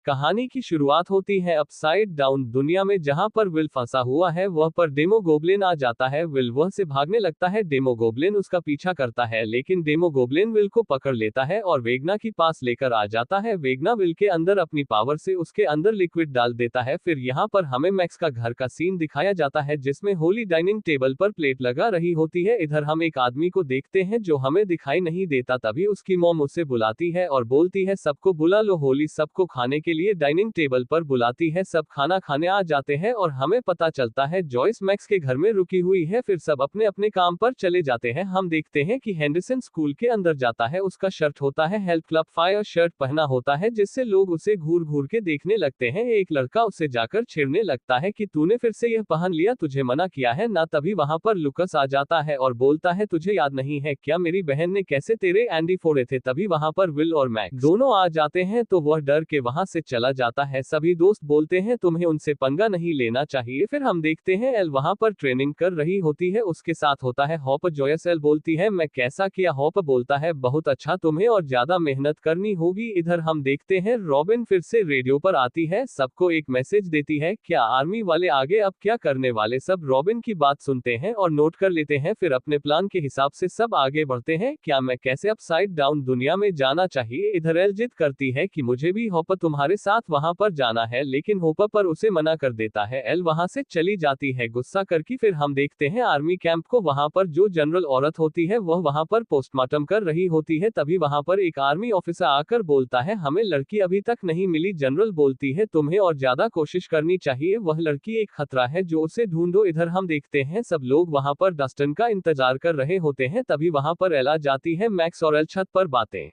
कहानी की शुरुआत होती है अपसाइड डाउन दुनिया में, जहां पर विल फंसा हुआ है। वह पर डेमोगोब्लिन आ जाता है। विल वह से भागने लगता है। डेमोगोब्लिन उसका पीछा करता है, लेकिन डेमोगोब्लिन विल को पकड़ लेता है और वेगना के पास लेकर आ जाता है। वेगना विल के अंदर अपनी पावर से उसके अंदर लिक्विड डाल देता है। फिर यहाँ पर हमें मैक्स का घर का सीन दिखाया जाता है, जिसमें होली डाइनिंग टेबल पर प्लेट लगा रही होती है। इधर हम एक आदमी को देखते हैं जो हमें दिखाई नहीं देता। तभी उसकी मॉम उसे बुलाती है और बोलती है सबको बुला लो। होली सबको खाने के लिए डाइनिंग टेबल पर बुलाती है। सब खाना खाने आ जाते हैं और हमें पता चलता है जॉयस मैक्स के घर में रुकी हुई है। फिर सब अपने अपने काम पर चले जाते हैं। हम देखते हैं कि हेंडरसन स्कूल के अंदर जाता है। उसका शर्ट होता है हेल्प क्लब फायर शर्ट पहना होता है, जिससे लोग उसे घूर घूर के देखने लगते हैं। एक लड़का उसे जाकर छेड़ने लगता है कि तूने फिर से यह पहन लिया, तुझे मना किया है ना। तभी वहां पर लुकस आ जाता है और बोलता है तुझे याद नहीं है क्या मेरी बहन ने कैसे तेरे एंडी फोड़े थे। तभी वहां पर विल और मैक्स दोनों आ जाते हैं, तो वह डर के वहां से चला जाता है। सभी दोस्त बोलते हैं तुम्हें उनसे पंगा नहीं लेना चाहिए। फिर हम देखते हैं एल वहां पर ट्रेनिंग कर रही होती है, उसके साथ होता है हॉप। जॉयस एल बोलती है मैं कैसा किया। हॉप बोलता है बहुत अच्छा, तुम्हें और ज्यादा मेहनत करनी होगी। इधर हम देखते हैं रॉबिन फिर से रेडियो पर आती है, सबको एक मैसेज देती है क्या आर्मी वाले आगे अब क्या करने वाले। सब रॉबिन की बात सुनते हैं और नोट कर लेते हैं। फिर अपने प्लान के हिसाब से सब आगे बढ़ते हैं। क्या मैं कैसे अपसाइड डाउन दुनिया में जाना चाहिए। इधर एल जिद करती है कि मुझे भी हॉप तुम्हारे साथ वहां पर जाना है, लेकिन होपर पर उसे मना कर देता है। एल वहां से चली जाती है गुस्सा करके। फिर हम देखते हैं आर्मी कैंप को, वहां पर जो जनरल औरत होती है वह वहां पर पोस्टमार्टम कर रही होती है। तभी वहां पर एक आर्मी ऑफिसर आकर बोलता है हमें लड़की अभी तक नहीं मिली। जनरल बोलती है तुम्हें और ज्यादा कोशिश करनी चाहिए, वह लड़की एक खतरा है जो उसे ढूंढो। इधर हम देखते हैं सब लोग वहां पर डस्टन का इंतजार कर रहे होते हैं। तभी वहां पर एल आ जाती है। मैक्स और एल छत पर बातें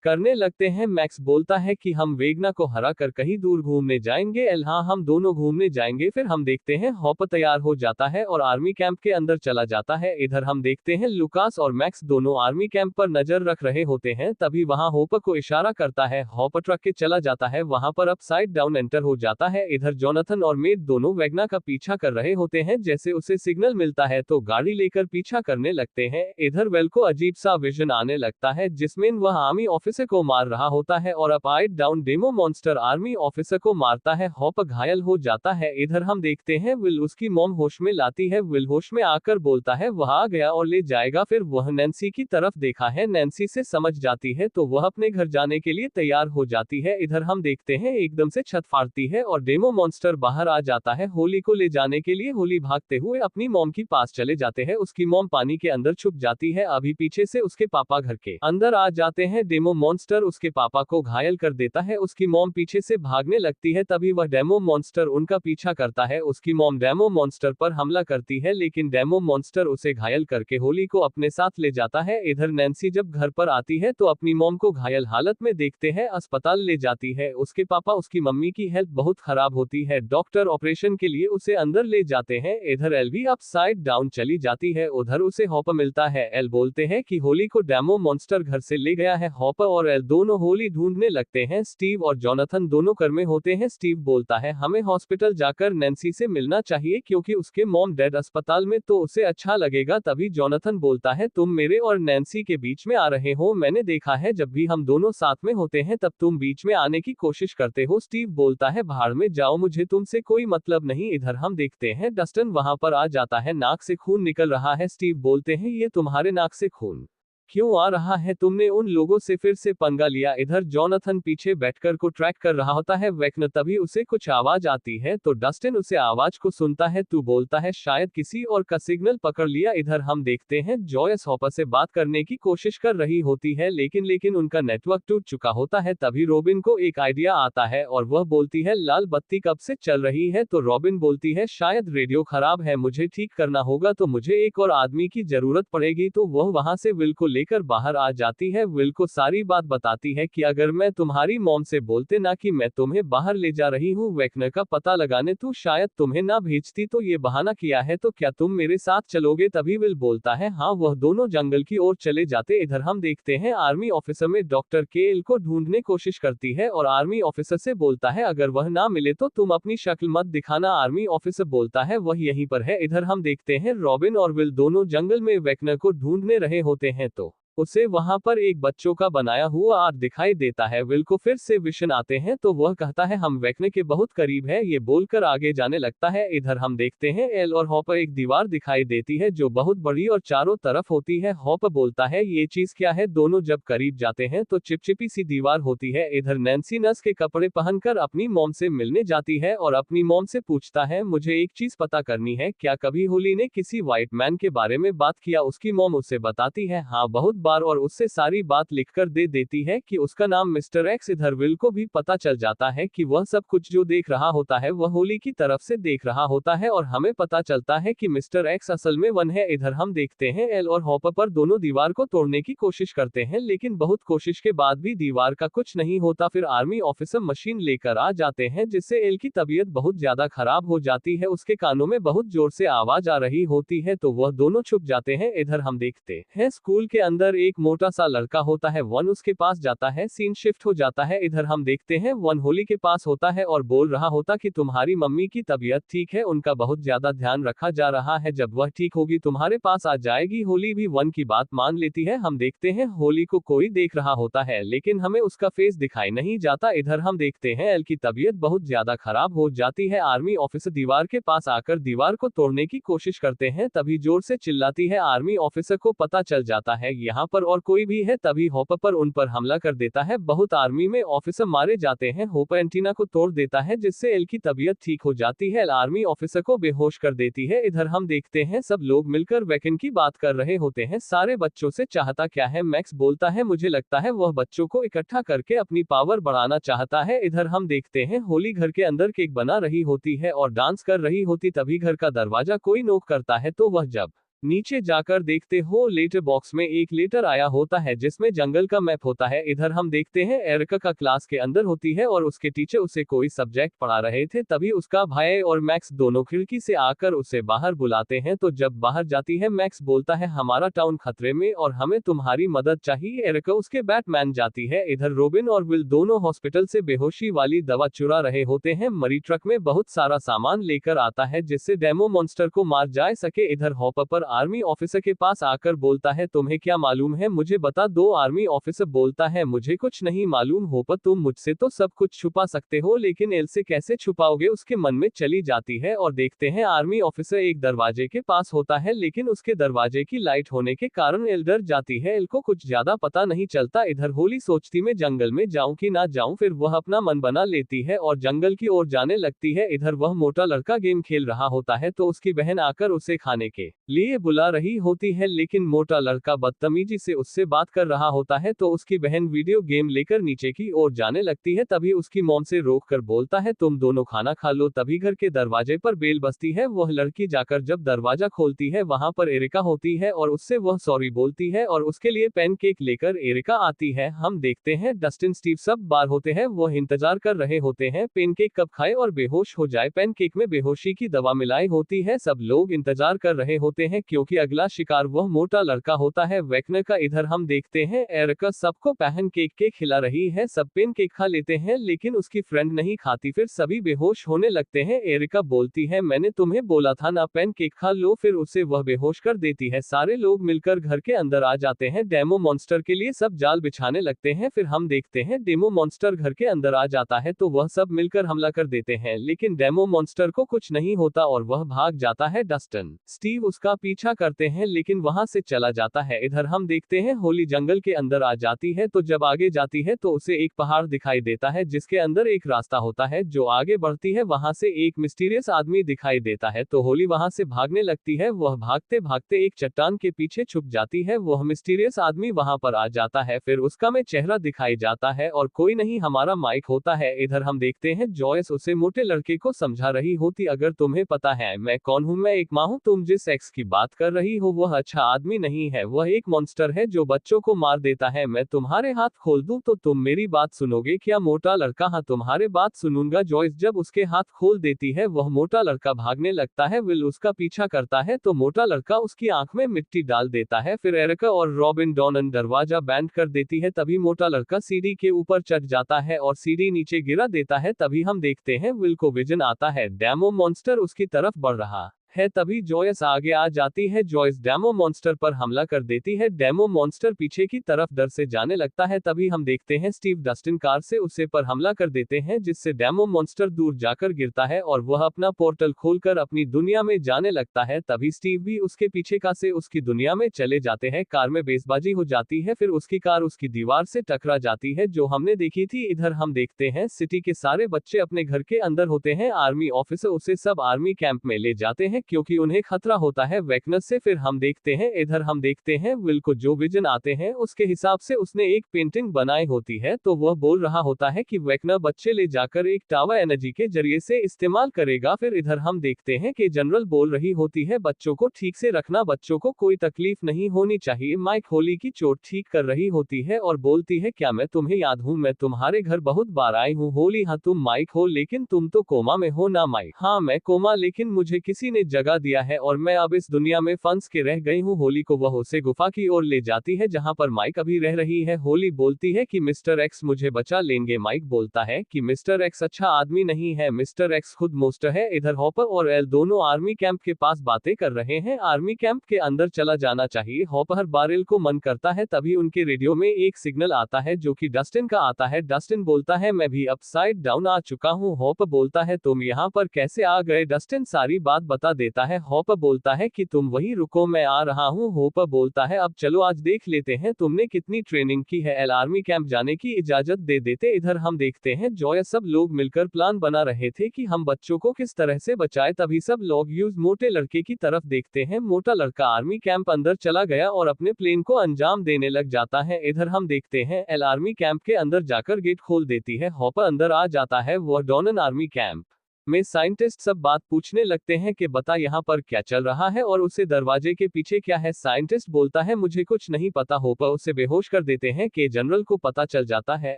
करने लगते हैं। मैक्स बोलता है कि हम वेगना को हरा कर कहीं दूर घूमने जाएंगे। एल हाँ हम दोनों घूमने जाएंगे। फिर हम देखते हैं हॉप तैयार हो जाता है और आर्मी कैंप के अंदर चला जाता है। इधर हम देखते हैं लुकास और मैक्स दोनों आर्मी कैंप पर नजर रख रहे होते हैं। तभी वहां हॉप को इशारा करता है, हॉप ट्रक के चला जाता है। वहां पर अपसाइड डाउन एंटर हो जाता है। इधर जोनाथन और मेट दोनों वेगना का पीछा कर रहे होते हैं। जैसे उसे सिग्नल मिलता है तो गाड़ी लेकर पीछा करने लगते हैं। इधर वेल को अजीब सा विजन आने लगता है, जिसमें वह आर्मी ऑफिसर को मार रहा होता है और upside down demo monster army officer को मारता है। हॉप घायल हो जाता है। इधर हम देखते हैं विल उसकी मॉम होश में लाती है। विल होश में आकर बोलता है वह आ गया और ले जाएगा। फिर वह नैन्सी की तरफ देखा है, नैन्सी से समझ जाती है तो वह अपने घर जाने के लिए तैयार हो जाती है। इधर हम देखते हैं एकदम से छत फाड़ती है और डेमो मॉन्स्टर बाहर आ जाता है होली को ले जाने के लिए। होली भागते हुए अपनी मॉम के पास चले जाते हैं। उसकी मॉम पानी के अंदर छुप जाती है। अभी पीछे से उसके पापा घर के अंदर आ जाते हैं। डेमो मॉन्स्टर उसके पापा को घायल कर देता है। उसकी मॉम पीछे से भागने लगती है। तभी वह डेमो मॉन्स्टर उनका पीछा करता है। उसकी मॉम डेमो मॉन्स्टर पर हमला करती है, लेकिन डेमो मॉन्स्टर उसे घायल करके होली को अपने साथ ले जाता है। इधर नैन्सी जब घर पर आती है तो अपनी मॉम को घायल हालत में देखते हैं, अस्पताल ले जाती है। उसके पापा उसकी मम्मी की हेल्थ बहुत खराब होती है, डॉक्टर ऑपरेशन के लिए उसे अंदर ले जाते हैं। इधर एल भी अपसाइड डाउन चली जाती है। उधर उसे हॉप मिलता है। एल बोलते हैं कि होली को डेमो मॉन्स्टर घर से ले गया है। हॉप और एल दोनों होली ढूंढने लगते हैं। स्टीव और जोनाथन दोनों घर में होते हैं। स्टीव बोलता है हमें हॉस्पिटल जाकर नैन्सी से मिलना चाहिए क्योंकि उसके मॉम डेड अस्पताल में, तो उसे अच्छा लगेगा। तभी जोनाथन बोलता है तुम मेरे और नैन्सी के बीच में आ रहे हो, मैंने देखा है जब भी हम दोनों साथ में होते हैं तब तुम बीच में आने की कोशिश करते हो। स्टीव बोलता है भाड़ में जाओ, मुझे तुमसे कोई मतलब नहीं। इधर हम देखते हैं डस्टन वहां पर आ जाता है, नाक से खून निकल रहा है। स्टीव बोलते हैं ये तुम्हारे नाक से खून क्यों आ रहा है, तुमने उन लोगों से फिर से पंगा लिया। इधर जोनाथन पीछे बैठकर को ट्रैक कर रहा होता है वेक्न। तभी उसे कुछ आवाज आती है तो डस्टिन उसे आवाज को सुनता है। तू बोलता है शायद किसी और का सिग्नल पकड़ लिया। इधर हम देखते हैं जॉयस हॉपर से बात करने की कोशिश कर रही होती है, लेकिन उनका नेटवर्क टूट चुका होता है। तभी रॉबिन को एक आइडिया आता है और वह बोलती है लाल बत्ती कब से चल रही है। तो रॉबिन बोलती है शायद रेडियो खराब है, मुझे ठीक करना होगा, तो मुझे एक और आदमी की जरूरत पड़ेगी। तो वह वहां से विल को लेकर बाहर आ जाती है। विल को सारी बात बताती है कि अगर मैं तुम्हारी मॉम से बोलते ना कि मैं तुम्हें बाहर ले जा रही हूँ वेक्नर का पता लगाने, तो शायद तुम्हें ना भेजती, तो ये बहाना किया है, तो क्या तुम मेरे साथ चलोगे। तभी विल बोलता है हाँ। वह दोनों जंगल की ओर चले जाते। इधर हम देखते हैं आर्मी ऑफिसर में डॉक्टर केएल को ढूंढने कोशिश करती है और आर्मी ऑफिसर से बोलता है अगर वह ना मिले तो तुम अपनी शक्ल मत दिखाना। आर्मी ऑफिसर बोलता है वह यहीं पर है। इधर हम देखते हैं रॉबिन और विल दोनों जंगल में वेक्नर को ढूंढने रहे होते हैं। तो उसे वहां पर एक बच्चों का बनाया हुआ आर्ट दिखाई देता है। विल को फिर से विशन आते हैं तो वह कहता है हम वेकने के बहुत करीब है, ये बोलकर आगे जाने लगता है। इधर हम देखते हैं एल और हॉपर एक दीवार दिखाई देती है जो बहुत बड़ी और चारों तरफ होती है। हॉपर बोलता है ये चीज क्या है, दोनों जब करीब जाते हैं तो चिपचिपी सी दीवार होती है। इधर नैन्सी नस के कपड़े पहनकर अपनी मॉम से मिलने जाती है और अपनी मॉम से पूछता है मुझे एक चीज पता करनी है, क्या कभी होली ने किसी व्हाइट मैन के बारे में बात किया। उसकी मॉम उसे बताती है हाँ बहुत बार, और उससे सारी बात लिखकर दे देती है कि उसका नाम मिस्टर एक्स। इधर विल को भी पता चल जाता है कि वह सब कुछ जो देख रहा होता है वह होली की तरफ से देख रहा होता है और हमें पता चलता है कि मिस्टर एक्स असल में वन है। इधर हम देखते हैं एल और हॉपर पर दोनों दीवार को तोड़ने की कोशिश करते हैं लेकिन बहुत कोशिश के बाद भी दीवार का कुछ नहीं होता। फिर आर्मी ऑफिसर मशीन लेकर आ जाते हैं जिससे एल की तबीयत बहुत ज्यादा खराब हो जाती है। उसके कानों में बहुत जोर से आवाज आ रही होती है तो वह दोनों छुप जाते हैं। इधर हम देखते हैं स्कूल के अंदर एक मोटा सा लड़का होता है, वन उसके पास जाता है। सीन शिफ्ट हो जाता है। इधर हम देखते हैं वन होली के पास होता है और बोल रहा होता कि तुम्हारी मम्मी की तबीयत ठीक है, उनका बहुत ज्यादा ध्यान रखा जा रहा है, जब वह ठीक होगी तुम्हारे पास आ जाएगी। होली भी वन की बात मान लेती है। हम देखते हैं होली को कोई देख रहा होता है लेकिन हमें उसका फेस दिखाई नहीं जाता। इधर हम देखते हैं एल की तबीयत बहुत ज्यादा खराब हो जाती है। आर्मी ऑफिसर दीवार के पास आकर दीवार को तोड़ने की कोशिश करते हैं, तभी जोर से चिल्लाती है। आर्मी ऑफिसर को पता चल जाता है यहाँ पर और कोई भी है, तभी हॉपर पर उन पर हमला कर देता है। बहुत आर्मी में ऑफिसर मारे जाते हैं। हॉपर एंटीना को तोड़ देता है जिससे एल की तबीयत ठीक हो जाती है। एल आर्मी ऑफिसर को बेहोश कर देती है। इधर हम देखते हैं सब लोग मिलकर वेकन की बात कर रहे होते हैं। सारे बच्चों से चाहता क्या है, मैक्स बोलता है मुझे लगता है वह बच्चों को इकट्ठा करके अपनी पावर बढ़ाना चाहता है। इधर हम देखते हैं होली घर के अंदर केक बना रही होती है और डांस कर रही होती, तभी घर का दरवाजा कोई नोक करता है तो वह जब नीचे जाकर देखते हो लेटर बॉक्स में एक लेटर आया होता है जिसमें जंगल का मैप होता है। इधर हम देखते हैं एरिका का क्लास के अंदर होती है और उसके टीचर उसे कोई सब्जेक्ट पढ़ा रहे थे, तभी उसका भाई और मैक्स दोनों खिड़की से आकर उसे बाहर बुलाते हैं। तो जब बाहर जाती है मैक्स बोलता है हमारा टाउन खतरे में और हमें तुम्हारी मदद चाहिए। एरिका उसके बैटमैन जाती है। इधर रोबिन और विल दोनों हॉस्पिटल से बेहोशी वाली दवा चुरा रहे होते हैं। मरी ट्रक में बहुत सारा सामान लेकर आता है जिससे डेमो मॉन्स्टर को मार जा सके। इधर हॉपर पर आर्मी ऑफिसर के पास आकर बोलता है तुम्हें क्या मालूम है, मुझे बता दो। आर्मी ऑफिसर बोलता है मुझे कुछ नहीं मालूम हॉपर, तुम मुझसे तो सब कुछ छुपा सकते हो लेकिन एल से कैसे छुपाओगे, उसके मन में चली जाती है। और देखते हैं आर्मी ऑफिसर एक दरवाजे के पास होता है लेकिन उसके दरवाजे की लाइट होने के कारण एल डर जाती है। एल को कुछ ज्यादा पता नहीं चलता। इधर होली सोचती मैं जंगल में जाऊं कि ना जाऊं, फिर वह अपना मन बना लेती है और जंगल की ओर जाने लगती है। इधर वह मोटा लड़का गेम खेल रहा होता है तो उसकी बहन आकर उसे खाने के लिए बुला रही होती है लेकिन मोटा लड़का बदतमीजी से उससे बात कर रहा होता है तो उसकी बहन वीडियो गेम लेकर नीचे की ओर जाने लगती है। तभी उसकी मॉम से रोककर बोलता है तुम दोनों खाना खा लो। तभी घर के दरवाजे पर बेल बजती है। वह लड़की जाकर जब दरवाजा खोलती है वहां पर एरिका होती है और उससे वह सॉरी बोलती है और उसके लिए पैनकेक लेकर एरिका आती है। हम देखते हैं डस्टिन स्टीव सब बार होते हैं, वह इंतजार कर रहे होते हैं पैनकेक कब खाए और बेहोश हो जाए। पैनकेक में बेहोशी की दवा मिलाई होती है। सब लोग इंतजार कर रहे होते हैं क्योंकि अगला शिकार वह मोटा लड़का होता है वेकनर का। इधर हम देखते हैं एरिका सबको पैनकेक के खिला रही है। सब पैनकेक खा लेते हैं लेकिन उसकी फ्रेंड नहीं खाती, फिर सभी बेहोश होने लगते हैं। एरिका बोलती है मैंने तुम्हें बोला था ना पैनकेक खा लो, फिर उसे वह बेहोश कर देती है। सारे लोग मिलकर घर के अंदर आ जाते हैं। डेमो मॉन्स्टर के लिए सब जाल बिछाने लगते हैं। फिर हम देखते हैं डेमो मॉन्स्टर घर के अंदर आ जाता है तो वह सब मिलकर हमला कर देते हैं लेकिन डेमो मॉन्स्टर को कुछ नहीं होता और वह भाग जाता है। डस्टिन स्टीव उसका पीछा करते हैं लेकिन वहां से चला जाता है। इधर हम देखते हैं होली जंगल के अंदर आ जाती है तो जब आगे जाती है तो उसे एक पहाड़ दिखाई देता है जिसके अंदर एक रास्ता होता है। जो आगे बढ़ती है वहां से एक मिस्टीरियस आदमी दिखाई देता है तो होली वहां से भागने लगती है। वह भागते भागते एक चट्टान के पीछे छुप जाती है। वह मिस्टीरियस आदमी वहां पर आ जाता है, फिर उसका में चेहरा दिखाई जाता है और कोई नहीं हमारा माइक होता है। इधर हम देखते हैं जॉयस उसे मोटे लड़के को समझा रही होती अगर तुम्हें पता है मैं कौन हूं, मैं एक माँ हूं, तुम जिस एक्स की बात कर रही हो वह अच्छा आदमी नहीं है, वह एक मॉन्स्टर है जो बच्चों को मार देता है। मैं तुम्हारे हाथ खोल दूं तो तुम मेरी बात सुनोगे क्या? मोटा लड़का हाँ तुम्हारे बात सुनूंगा। जॉयस जब उसके हाथ खोल देती है वह मोटा लड़का भागने लगता है। विल उसका पीछा करता है तो मोटा लड़का उसकी आंख में मिट्टी डाल देता है। फिर एरिका और रॉबिन डॉनन दरवाजा बैंड कर देती है। तभी मोटा लड़का सीढ़ी के ऊपर चढ़ जाता है और सीढ़ी नीचे गिरा देता है। तभी हम देखते हैं विल को विजन आता है, डेमो मॉन्स्टर उसकी तरफ बढ़ रहा है तभी जॉयस आगे आ जाती है। जॉयस डेमो मॉन्स्टर पर हमला कर देती है। डेमो मॉन्स्टर पीछे की तरफ डर से जाने लगता है। तभी हम देखते हैं स्टीव डस्टिन कार से उसे पर हमला कर देते हैं, जिससे डेमो मॉन्स्टर दूर जाकर गिरता है और वह अपना पोर्टल खोलकर अपनी दुनिया में जाने लगता है। तभी स्टीव भी उसके पीछे का से उसकी दुनिया में चले जाते हैं। कार में बेसबाजी हो जाती है, फिर उसकी कार उसकी दीवार से टकरा जाती है जो हमने देखी थी। इधर हम देखते हैं सिटी के सारे बच्चे अपने घर के अंदर होते हैं। आर्मी ऑफिसर उसे सब आर्मी कैंप में ले जाते हैं क्योंकि उन्हें खतरा होता है वेकनर से। फिर हम देखते हैं इधर हम देखते हैं विल को जो विजन आते हैं उसके हिसाब से उसने एक पेंटिंग बनाई होती है, तो वह बोल रहा होता है कि वेकनर बच्चे ले जाकर एक टावर एनर्जी के जरिए से इस्तेमाल करेगा। फिर इधर हम देखते हैं कि जनरल बोल रही होती है बच्चों को ठीक से रखना, बच्चों को कोई तकलीफ नहीं होनी चाहिए। माइक होली की चोट ठीक कर रही होती है और बोलती है क्या मैं तुम्हें याद हूँ, मैं तुम्हारे घर बहुत बार आई हूँ। होली हाँ तुम माइक हो, लेकिन तुम तो कोमा में हो ना। माइक हाँ मैं कोमा, लेकिन मुझे किसी ने जगह दिया है और मैं अब इस दुनिया में फंस के रह गई हूँ। होली को वह उसे गुफा की ओर ले जाती है जहाँ पर माइक अभी रह रही है। होली बोलती है कि मिस्टर एक्स मुझे बचा लेंगे। माइक बोलता है कि मिस्टर एक्स अच्छा आदमी नहीं है, मिस्टर एक्स खुद मोस्टर है। इधर हॉपर और एल दोनों आर्मी कैंप के पास बातें कर रहे हैं। आर्मी कैंप के अंदर चला जाना चाहिए। हॉपर बारिल को मन करता है, तभी उनके रेडियो में एक सिग्नल आता है जो कि डस्टिन का आता है। डस्टिन बोलता है मैं भी अपसाइड डाउन आ चुका हूँ। हॉपर बोलता है तुम यहाँ पर कैसे आ गए। डस्टिन सारी बात बता देता है। हॉपर बोलता है कि तुम वहीं रुको मैं आ रहा हूँ। हॉपर बोलता है अब चलो आज देख लेते हैं तुमने कितनी ट्रेनिंग की है। एल आर्मी कैंप जाने की इजाजत दे देते। इधर हम देखते हैं जॉय सब लोग मिलकर प्लान बना रहे थे कि हम बच्चों को किस तरह से बचाए। तभी सब लोग यूज मोटे लड़के की तरफ देखते हैं। मोटा लड़का आर्मी कैंप अंदर चला गया और अपने प्लेन को अंजाम देने लग जाता है। इधर हम देखते हैं एल आर्मी कैंप के अंदर जाकर गेट खोल देती है। हॉपर अंदर आ जाता है। वह डॉनन आर्मी कैंप में साइंटिस्ट सब बात पूछने लगते हैं कि बता यहाँ पर क्या चल रहा है और उसे दरवाजे के पीछे क्या है। साइंटिस्ट बोलता है मुझे कुछ नहीं पता। होपर उसे बेहोश कर देते हैं कि जनरल को पता चल जाता है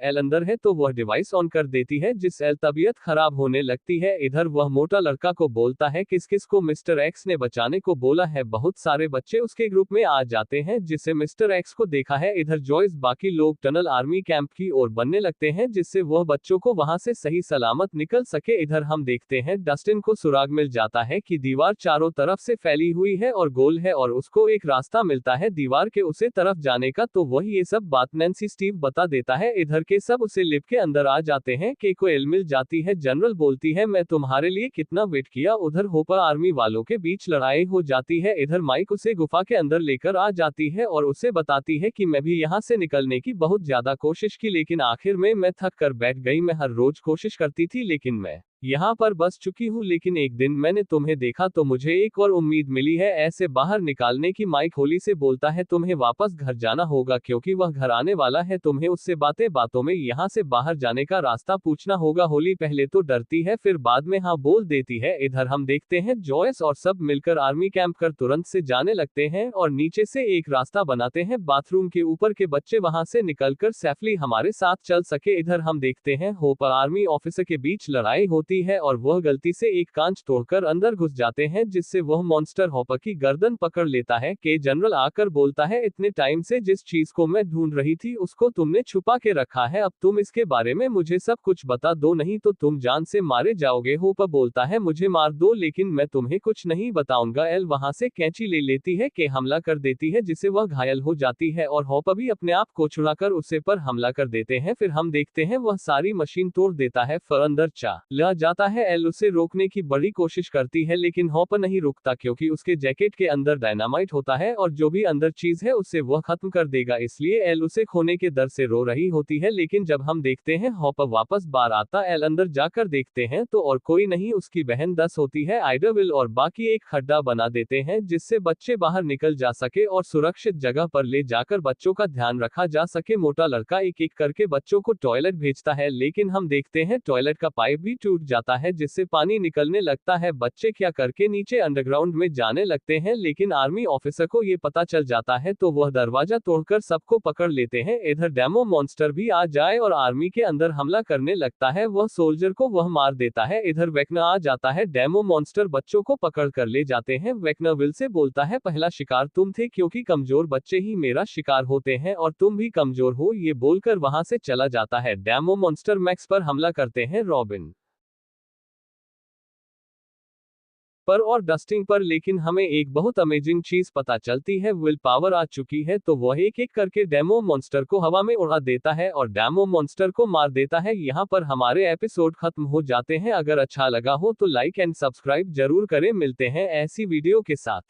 एल अंदर है, तो वह डिवाइस ऑन कर देती है जिस एल तबीयत खराब होने लगती है। इधर वह मोटा लड़का को बोलता है किस किस को मिस्टर एक्स ने बचाने को बोला है। बहुत सारे बच्चे उसके ग्रुप में आ जाते हैं जिससे मिस्टर एक्स को देखा है। इधर जॉयस बाकी लोग टनल आर्मी कैंप की ओर बनने लगते हैं जिससे वह बच्चों को वहां से सही सलामत निकल सके। इधर हम देखते हैं डस्टिन को सुराग मिल जाता है कि दीवार चारों तरफ से फैली हुई है और गोल है और उसको एक रास्ता मिलता है दीवार के उसे तरफ जाने का, तो वह ये सब बात नैन्सी स्टीव बता देता है। इधर के सब उसे लिप के अंदर आ जाते हैं। के को एल मिल जाती है। जनरल बोलती है मैं तुम्हारे लिए कितना वेट किया। उधर होपर आर्मी वालों के बीच लड़ाई हो जाती है। इधर माइक उसे गुफा के अंदर लेकर आ जाती है और उसे बताती है कि मैं भी यहाँ से निकलने की बहुत ज्यादा कोशिश की, लेकिन आखिर में मैं थक कर बैठ गई। मैं हर रोज कोशिश करती थी लेकिन मैं यहाँ पर बस चुकी हूँ, लेकिन एक दिन मैंने तुम्हें देखा तो मुझे एक और उम्मीद मिली है ऐसे बाहर निकालने की। माइक होली से बोलता है तुम्हें वापस घर जाना होगा क्योंकि वह घर आने वाला है। तुम्हें उससे बातें बातों में यहाँ से बाहर जाने का रास्ता पूछना होगा। होली पहले तो डरती है फिर बाद में हाँ बोल देती है। इधर हम देखते हैं जॉयस और सब मिलकर आर्मी कैंप कर तुरंत से जाने लगते हैं और नीचे से एक रास्ता बनाते हैं बाथरूम के ऊपर के बच्चे वहां से निकलकर सेफली हमारे साथ चल सके। इधर हम देखते हैं होपर आर्मी ऑफिसर के बीच लड़ाई होती है और वह गलती से एक कांच तोड़कर अंदर घुस जाते हैं जिससे वह मॉन्स्टर हॉपर की गर्दन पकड़ लेता है। के जनरल आकर बोलता है इतने टाइम से जिस चीज को मैं ढूंढ रही थी उसको तुमने छुपा के रखा है, अब तुम इसके बारे में मुझे सब कुछ बता दो नहीं तो तुम जान से मारे जाओगे। हॉपर बोलता है मुझे मार दो लेकिन मैं तुम्हें कुछ नहीं बताऊंगा। एल वहां से कैंची ले लेती है के हमला कर देती है जिससे वह घायल हो जाती है और हॉपर भी अपने आप को छुड़ाकर उसे पर हमला कर देते हैं। फिर हम देखते हैं वह सारी मशीन तोड़ देता है फिर अंदर जाता है। एल उसे रोकने की बड़ी कोशिश करती है लेकिन हॉपर नहीं रुकता क्योंकि उसके जैकेट के अंदर डायनामाइट होता है और जो भी अंदर चीज है उसे वह खत्म कर देगा, इसलिए एल उसे खोने के डर से रो रही होती है। लेकिन जब हम देखते हैं हॉपर वापस बाहर आता एल अंदर जाकर देखते हैं तो और कोई नहीं उसकी बहन 10 होती है आइडरविल और बाकी एक खड्डा बना देते हैं जिससे बच्चे बाहर निकल जा सके और सुरक्षित जगह पर ले जाकर बच्चों का ध्यान रखा जा सके। मोटा लड़का एक एक करके बच्चों को टॉयलेट भेजता है लेकिन हम देखते हैं टॉयलेट का पाइप भी टूट जाता है जिससे पानी निकलने लगता है। बच्चे क्या करके नीचे अंडरग्राउंड में जाने लगते हैं लेकिन आर्मी ऑफिसर को ये पता चल जाता है तो वह दरवाजा तोड़कर सबको पकड़ लेते हैं। इधर डेमो मॉन्स्टर भी आ जाए और आर्मी के अंदर हमला करने लगता है, वह सोल्जर को वह मार देता है। इधर वेकनर आ जाता है। डेमो मॉन्स्टर बच्चों को पकड़ कर ले जाते हैं। वेकनर विल से बोलता है पहला शिकार तुम थे क्योंकि कमजोर बच्चे ही मेरा शिकार होते हैं और तुम भी कमजोर हो, ये बोलकर वहां से चला जाता है। डेमो मॉन्स्टर मैक्स पर हमला करते हैं। रॉबिन पर और डस्टिंग पर, लेकिन हमें एक बहुत अमेजिंग चीज पता चलती है, विल पावर आ चुकी है तो वह एक एक करके डेमो मॉन्स्टर को हवा में उड़ा देता है और डेमो मॉन्स्टर को मार देता है। यहाँ पर हमारे एपिसोड खत्म हो जाते हैं। अगर अच्छा लगा हो तो लाइक एंड सब्सक्राइब जरूर करें। मिलते हैं ऐसी वीडियो के साथ।